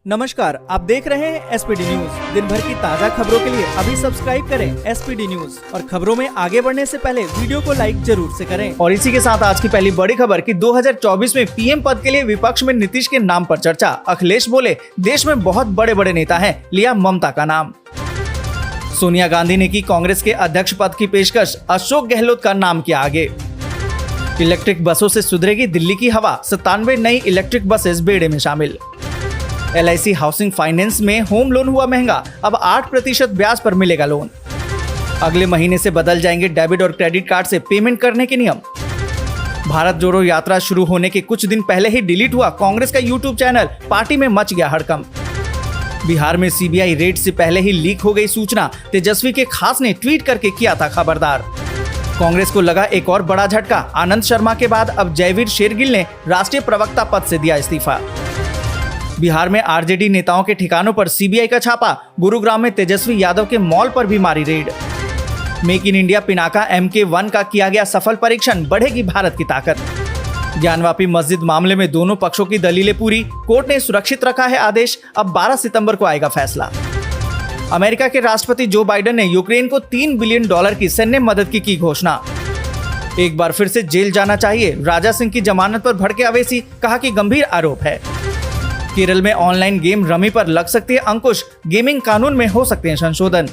नमस्कार, आप देख रहे हैं एसपीडी न्यूज। दिन भर की ताज़ा खबरों के लिए अभी सब्सक्राइब करें एसपीडी न्यूज और खबरों में आगे बढ़ने से पहले वीडियो को लाइक जरूर से करें। और इसी के साथ आज की पहली बड़ी खबर कि 2024 में पीएम पद के लिए विपक्ष में नीतीश के नाम पर चर्चा। अखिलेश बोले देश में बहुत बड़े बड़े नेता हैं, लिया ममता का नाम। सोनिया गांधी ने की कांग्रेस के अध्यक्ष पद की पेशकश, अशोक गहलोत का नाम किया आगे। इलेक्ट्रिक बसों से सुधरेगी दिल्ली की हवा, 97 नई इलेक्ट्रिक बसेस बेड़े में शामिल। LIC हाउसिंग फाइनेंस में होम लोन हुआ महंगा, अब 8% ब्याज पर मिलेगा लोन। अगले महीने से बदल जाएंगे डेबिट और क्रेडिट कार्ड से पेमेंट करने के नियम। भारत जोड़ो यात्रा शुरू होने के कुछ दिन पहले ही डिलीट हुआ कांग्रेस का यूट्यूब चैनल, पार्टी में मच गया हड़कंप। बिहार में CBI रेड से पहले ही लीक हो गई सूचना, तेजस्वी के खास ने ट्वीट करके किया था खबरदार। कांग्रेस को लगा एक और बड़ा झटका, आनंद शर्मा के बाद अब जयवीर शेरगिल ने राष्ट्रीय प्रवक्ता पद से दिया इस्तीफा। बिहार में RJD नेताओं के ठिकानों पर CBI का छापा, गुरुग्राम में तेजस्वी यादव के मॉल पर भी मारी red. Make in India Pinaka MK1 का किया गया सफल परीक्षण, बढ़ेगी भारत की ताकत। ज्ञानवापी मस्जिद मामले में दोनों पक्षों की दलीलें पूरी, कोर्ट ने सुरक्षित रखा है आदेश, अब 12 सितंबर को आएगा फैसला। अमेरिका के राष्ट्रपति जो बाइडेन ने यूक्रेन को $3 बिलियन की सैन्य मदद की घोषणा। एक बार फिर से जेल जाना चाहिए, राजा सिंह की जमानत पर भड़के अवैसी, कहा कि गंभीर आरोप है। केरल में ऑनलाइन गेम रमी पर लग सकती है अंकुश, गेमिंग कानून में हो सकते हैं संशोधन।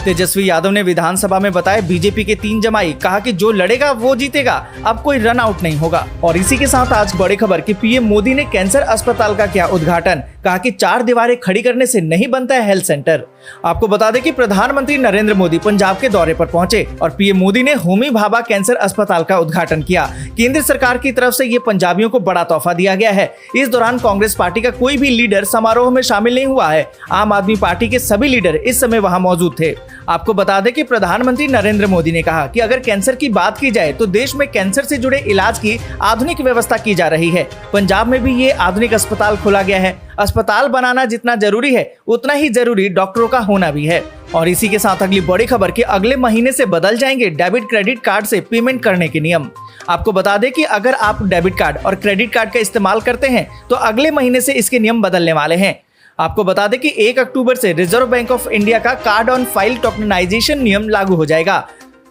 तेजस्वी यादव ने विधानसभा में बताया बीजेपी के 3 जमाई, कहा कि जो लड़ेगा वो जीतेगा, अब कोई रन आउट नहीं होगा। और इसी के साथ आज बड़ी खबर कि पीएम मोदी ने कैंसर अस्पताल का किया उद्घाटन, कहा कि 4 दीवारें खड़ी करने से नहीं बनता है हेल्थ सेंटर। आपको बता दें कि प्रधानमंत्री नरेंद्र मोदी पंजाब के दौरे पर पहुंचे और पीएम मोदी ने होमी भाभा कैंसर अस्पताल का उद्घाटन किया। केंद्र सरकार की तरफ से ये पंजाबियों को बड़ा तोहफा दिया गया है। इस दौरान कांग्रेस पार्टी का कोई भी लीडर समारोह में शामिल नहीं हुआ है। आम आदमी पार्टी के सभी लीडर इस समय वहां मौजूद थे। आपको बता दें कि प्रधानमंत्री नरेंद्र मोदी ने कहा कि अगर कैंसर की बात की जाए तो देश में कैंसर से जुड़े इलाज की आधुनिक व्यवस्था की जा रही है। पंजाब में भी ये आधुनिक अस्पताल खोला गया है। अस्पताल बनाना जितना जरूरी है उतना ही जरूरी डॉक्टरों का होना भी है। और इसी के साथ अगली बड़ी खबर कि अगले महीने से बदल जाएंगे डेबिट क्रेडिट कार्ड से पेमेंट करने के नियम। आपको बता दें कि अगर आप डेबिट कार्ड और क्रेडिट कार्ड का इस्तेमाल करते हैं तो अगले महीने से इसके नियम बदलने वाले हैं। आपको बता दें कि 1 अक्टूबर से रिजर्व बैंक ऑफ इंडिया का कार्ड ऑन फाइल टोकनाइजेशन नियम लागू हो जाएगा।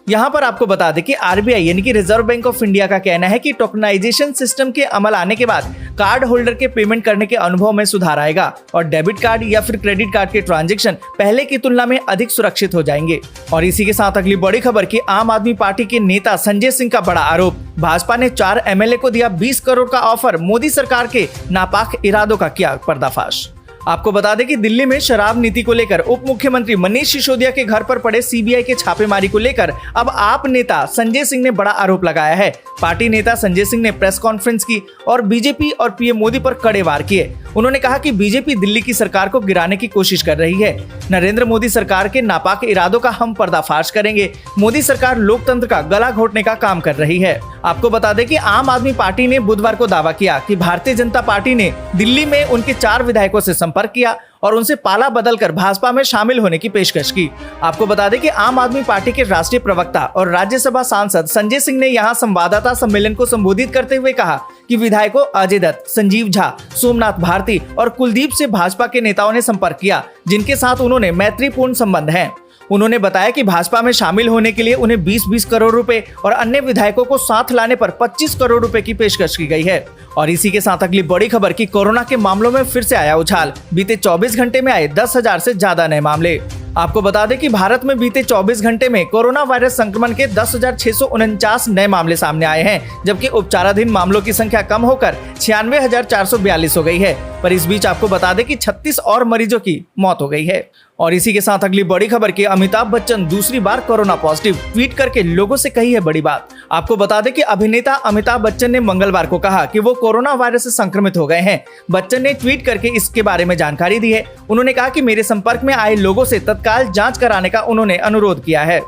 यहाँ पर आपको बता दें कि RBI यानी कि रिजर्व बैंक ऑफ इंडिया का कहना है कि टोकनाइजेशन सिस्टम के अमल आने के बाद कार्ड होल्डर के पेमेंट करने के अनुभव में सुधार आएगा और डेबिट कार्ड या फिर क्रेडिट कार्ड के ट्रांजैक्शन पहले की तुलना में अधिक सुरक्षित हो जाएंगे। और इसी के साथ अगली बड़ी खबर कि आम आदमी पार्टी के नेता संजय सिंह का बड़ा आरोप, भाजपा ने 4 MLA को दिया 20 करोड़ का ऑफर, मोदी सरकार के नापाक इरादों का किया पर्दाफाश। आपको बता दें कि दिल्ली में शराब नीति को लेकर उप मुख्यमंत्री मनीष सिसोदिया के घर पर पड़े CBI के छापेमारी को लेकर अब आप नेता संजय सिंह ने बड़ा आरोप लगाया है। पार्टी नेता संजय सिंह ने प्रेस कॉन्फ्रेंस की और बीजेपी और पीएम मोदी पर कड़े वार किए। उन्होंने कहा कि बीजेपी दिल्ली की सरकार को गिराने की कोशिश कर रही है। नरेंद्र मोदी सरकार के नापाक इरादों का हम पर्दाफाश करेंगे। मोदी सरकार लोकतंत्र का गला घोटने का काम कर रही है। आपको बता दें कि आम आदमी पार्टी ने बुधवार को दावा किया कि भारतीय जनता पार्टी ने दिल्ली में उनके 4 विधायकों से संपर्क किया और उनसे पाला बदलकर भाजपा में शामिल होने की पेशकश की। आपको बता दें कि आम आदमी पार्टी के राष्ट्रीय प्रवक्ता और राज्यसभा सांसद संजय सिंह ने यहां संवाददाता सम्मेलन को संबोधित करते हुए कहा कि विधायकों अजय दत्त, संजीव झा, सोमनाथ भारती और कुलदीप से भाजपा के नेताओं ने संपर्क किया, जिनके साथ उन्होंने मैत्रीपूर्ण संबंध हैं। उन्होंने बताया कि भाजपा में शामिल होने के लिए उन्हें 20-20 करोड़ रुपए और अन्य विधायकों को साथ लाने पर 25 करोड़ रुपए की पेशकश की गई है। और इसी के साथ अगली बड़ी खबर कि कोरोना के मामलों में फिर से आया उछाल, बीते 24 घंटे में आए 10,000 से ज्यादा नए मामले। आपको बता दें कि भारत में बीते 24 घंटे में कोरोना वायरस संक्रमण के 10,649 नए मामले सामने आए हैं, जबकि उपचाराधीन मामलों की संख्या कम होकर 96,442 हो गई है। पर इस बीच आपको बता दें कि 36 और मरीजों की मौत हो गई है। और इसी के साथ अगली बड़ी खबर कि अमिताभ बच्चन दूसरी बार कोरोना पॉजिटिव, ट्वीट करके लोगों से कही है बड़ी बात। आपको बता दें कि अभिनेता अमिताभ बच्चन ने मंगलवार को कहा कि वो कोरोना वायरस से संक्रमित हो गए हैं। बच्चन ने ट्वीट करके इसके बारे में जानकारी दी है। उन्होंने कहा कि मेरे संपर्क में आए लोगों से तत्काल जांच कराने का उन्होंने अनुरोध किया है।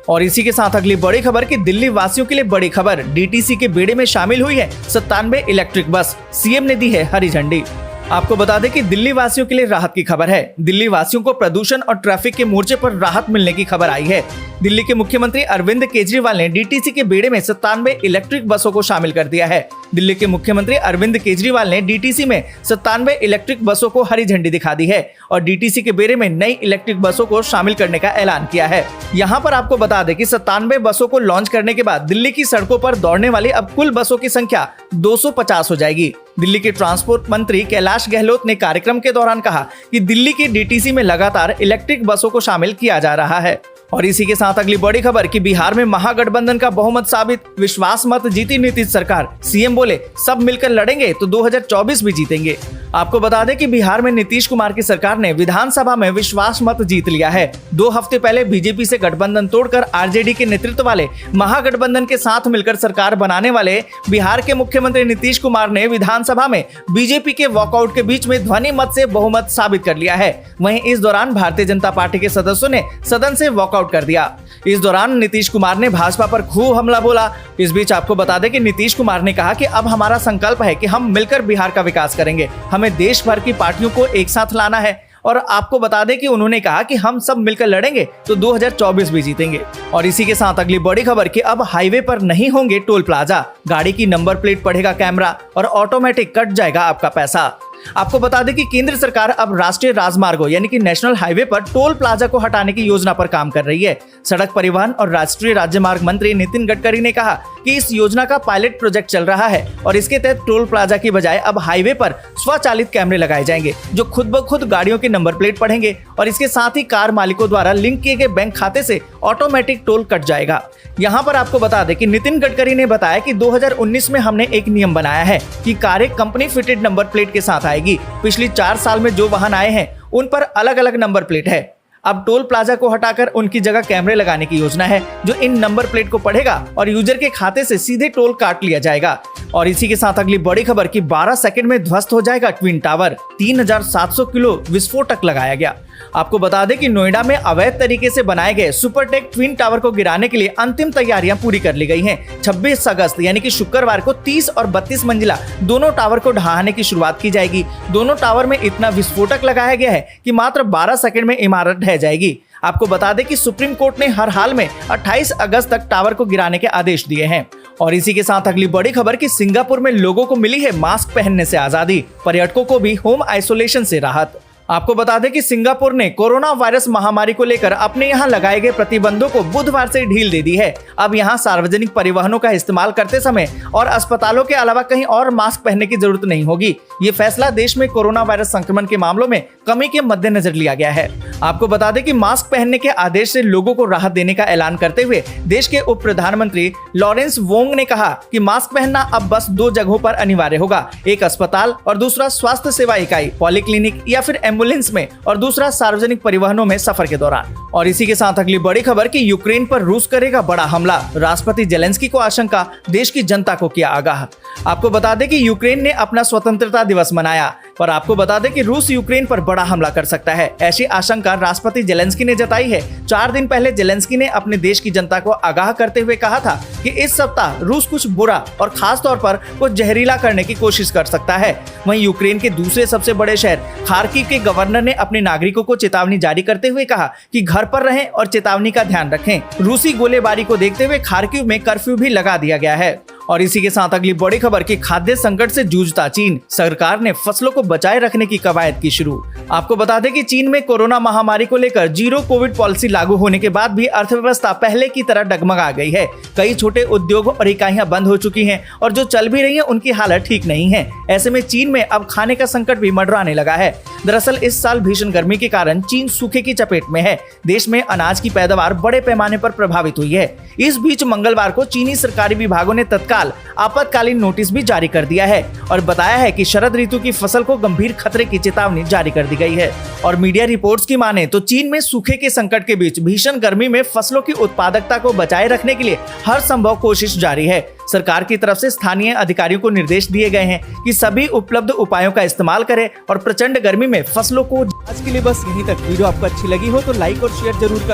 और इसी के साथ अगली बड़ी खबर कि दिल्ली वासियों के लिए बड़ी खबर, DTC के बेड़े में शामिल हुई है 97 इलेक्ट्रिक बस, CM ने दी है हरी झंडी। आपको बता दें कि दिल्ली वासियों के लिए राहत की खबर है। दिल्ली वासियों को प्रदूषण और ट्रैफिक के मोर्चे पर राहत मिलने की खबर आई है। दिल्ली के मुख्यमंत्री अरविंद केजरीवाल ने डीटीसी के बेड़े में 97 इलेक्ट्रिक बसों को शामिल कर दिया है, दिल्ली के मुख्यमंत्री अरविंद केजरीवाल ने डीटीसी में 97 इलेक्ट्रिक बसों को हरी झंडी दिखा दी है और डीटीसी के बेड़े में नई इलेक्ट्रिक बसों को शामिल करने का ऐलान किया है। यहाँ पर आपको बता दें कि 97 बसों को लॉन्च करने के बाद दिल्ली की सड़कों पर दौड़ने वाली अब कुल बसों की संख्या 250 हो जाएगी। दिल्ली के ट्रांसपोर्ट मंत्री कैलाश गहलोत ने कार्यक्रम के दौरान कहा कि दिल्ली की डीटीसी में लगातार इलेक्ट्रिक बसों को शामिल किया जा रहा है। और इसी के साथ अगली बड़ी खबर कि बिहार में महागठबंधन का बहुमत साबित, विश्वास मत जीती नीतीश सरकार। सीएम बोले सब मिलकर लड़ेंगे तो 2024 भी जीतेंगे। आपको बता दें कि बिहार में नीतीश कुमार की सरकार ने विधानसभा में विश्वास मत जीत लिया है। 2 हफ्ते पहले बीजेपी से गठबंधन तोड़कर आरजेडी के नेतृत्व वाले महागठबंधन के साथ मिलकर सरकार बनाने वाले बिहार के मुख्यमंत्री नीतीश कुमार ने विधानसभा में बीजेपी के वॉकआउट के बीच में ध्वनि मत से बहुमत साबित कर लिया है। वहीं इस दौरान भारतीय जनता पार्टी के सदस्यों ने सदन से वॉकआउट कर दिया। इस दौरान नीतीश कुमार ने भाजपा पर खूब हमला बोला। इस बीच आपको बता दें कि नीतीश कुमार ने कहा कि अब हमारा संकल्प है कि हम मिलकर बिहार का विकास करेंगे, हमें देश भर की पार्टियों को एक साथ लाना है। और आपको बता दें कि उन्होंने कहा कि हम सब मिलकर लड़ेंगे तो 2024 भी जीतेंगे। और इसी के साथ अगली बड़ी खबर कि अब हाईवे पर नहीं होंगे टोल प्लाजा, गाड़ी की नंबर प्लेट पढ़ेगा कैमरा और ऑटोमेटिक कट जाएगा आपका पैसा। आपको बता दें कि केंद्र सरकार अब राष्ट्रीय राजमार्गों यानी कि नेशनल हाईवे पर टोल प्लाजा को हटाने की योजना पर काम कर रही है। सड़क परिवहन और राष्ट्रीय राज्यमार्ग मंत्री नितिन गडकरी ने कहा कि इस योजना का पायलट प्रोजेक्ट चल रहा है और इसके तहत टोल प्लाजा की बजाय अब हाईवे पर स्वचालित कैमरे लगाए जाएंगे जो खुद ब खुद गाड़ियों के नंबर प्लेट पढ़ेंगे और इसके साथ ही कार मालिकों द्वारा लिंक किए गए बैंक खाते से ऑटोमेटिक टोल कट जाएगा। यहाँ पर आपको बता दें कि नितिन गडकरी ने बताया कि 2019 में हमने एक नियम बनाया है कि कारें कंपनी फिटेड नंबर प्लेट के साथ आएगी। पिछली 4 साल में जो वाहन आए हैं उन पर अलग अलग नंबर प्लेट है। अब टोल प्लाजा को हटाकर उनकी जगह कैमरे लगाने की योजना है जो इन नंबर प्लेट को पढ़ेगा और यूजर के खाते से सीधे टोल काट लिया जाएगा। और इसी के साथ अगली बड़ी खबर कि 12 सेकंड में ध्वस्त हो जाएगा ट्विन टावर, 3700 किलो विस्फोटक लगाया गया। आपको बता दें कि नोएडा में अवैध तरीके से बनाए गए सुपरटेक ट्विन टावर को गिराने के लिए अंतिम तैयारियां पूरी कर ली गई हैं। 26 अगस्त यानी कि शुक्रवार को 30 और 32 मंजिला दोनों टावर को ढहाने की शुरुआत की जाएगी। दोनों टावर में इतना विस्फोटक लगाया गया है कि मात्र 12 सेकंड में इमारत ढह जाएगी। आपको बता दें कि सुप्रीम कोर्ट ने हर हाल में 28 अगस्त तक टावर को गिराने के आदेश दिए हैं। और इसी के साथ अगली बड़ी खबर कि सिंगापुर में लोगों को मिली है मास्क पहनने से आजादी, पर्यटकों को भी होम आइसोलेशन से राहत। आपको बता दें कि सिंगापुर ने कोरोना वायरस महामारी को लेकर अपने यहाँ लगाए गए प्रतिबंधों को बुधवार से ढील दे दी है। अब यहाँ सार्वजनिक परिवहनों का इस्तेमाल करते समय और अस्पतालों के अलावा कहीं और मास्क पहनने की जरूरत नहीं होगी। ये फैसला देश में कोरोना वायरस संक्रमण के मामलों में कमी के मद्देनजर लिया गया है। आपको बता दें कि मास्क पहनने के आदेश से लोगों को राहत देने का ऐलान करते हुए देश के उप प्रधानमंत्री लॉरेंस वोंग ने कहा कि मास्क पहनना अब बस 2 जगहों पर अनिवार्य होगा, एक अस्पताल और दूसरा स्वास्थ्य सेवा इकाई, पॉलीक्लिनिक या फिर एम्बुलेंस में, और दूसरा सार्वजनिक परिवहनों में सफर के दौरान। और इसी के साथ अगली बड़ी खबर कि यूक्रेन पर रूस करेगा बड़ा हमला, राष्ट्रपति जेलेंस्की को आशंका, देश की जनता को किया आगाह। आपको बता दें कि यूक्रेन ने अपना स्वतंत्रता दिवस मनाया और आपको बता दें कि रूस यूक्रेन पर बड़ा हमला कर सकता है, ऐसी आशंका राष्ट्रपति जेलेंस्की ने जताई है। 4 दिन पहले जेलेंस्की ने अपने देश की जनता को आगाह करते हुए कहा था कि इस सप्ताह रूस कुछ बुरा और खास तौर पर कुछ जहरीला करने की कोशिश कर सकता है। वहीं यूक्रेन के दूसरे सबसे बड़े शहर खार्किव के गवर्नर ने अपने नागरिकों को चेतावनी जारी करते हुए कहा कि घर पर रहें और चेतावनी का ध्यान रखें। रूसी गोलीबारी को देखते हुए खार्किव में कर्फ्यू भी लगा दिया गया है। और इसी के साथ अगली बड़ी खबर कि खाद्य संकट से जूझता चीन, सरकार ने फसलों को बचाए रखने की कवायद की शुरू। आपको बता दें कि चीन में कोरोना महामारी को लेकर 0 कोविड पॉलिसी लागू होने के बाद भी अर्थव्यवस्था पहले की तरह डगमगा गई है। कई छोटे उद्योग और इकाइयां बंद हो चुकी हैं और जो चल भी रही हैं उनकी हालत ठीक नहीं है। ऐसे में चीन में अब खाने का संकट भी मंडराने लगा है। दरअसल इस साल भीषण गर्मी के कारण चीन सूखे की चपेट में है। देश में अनाज की पैदावार बड़े पैमाने पर प्रभावित हुई है। इस बीच मंगलवार को चीनी सरकारी विभागों ने तत्काल आपातकालीन नोटिस भी जारी कर दिया है और बताया है कि शरद ऋतु की फसल को गंभीर खतरे की चेतावनी जारी कर दी गई है। और मीडिया रिपोर्ट्स की माने तो चीन में सूखे के संकट के बीच भीषण गर्मी में फसलों की उत्पादकता को बचाए रखने के लिए हर संभव कोशिश जारी है। सरकार की तरफ से स्थानीय अधिकारियों को निर्देश दिए गए हैं कि सभी उपलब्ध उपायों का इस्तेमाल करें और प्रचंड गर्मी में फसलों को। आज के लिए बस यहीं तक। वीडियो आपको अच्छी लगी हो तो लाइक और शेयर जरूर करें।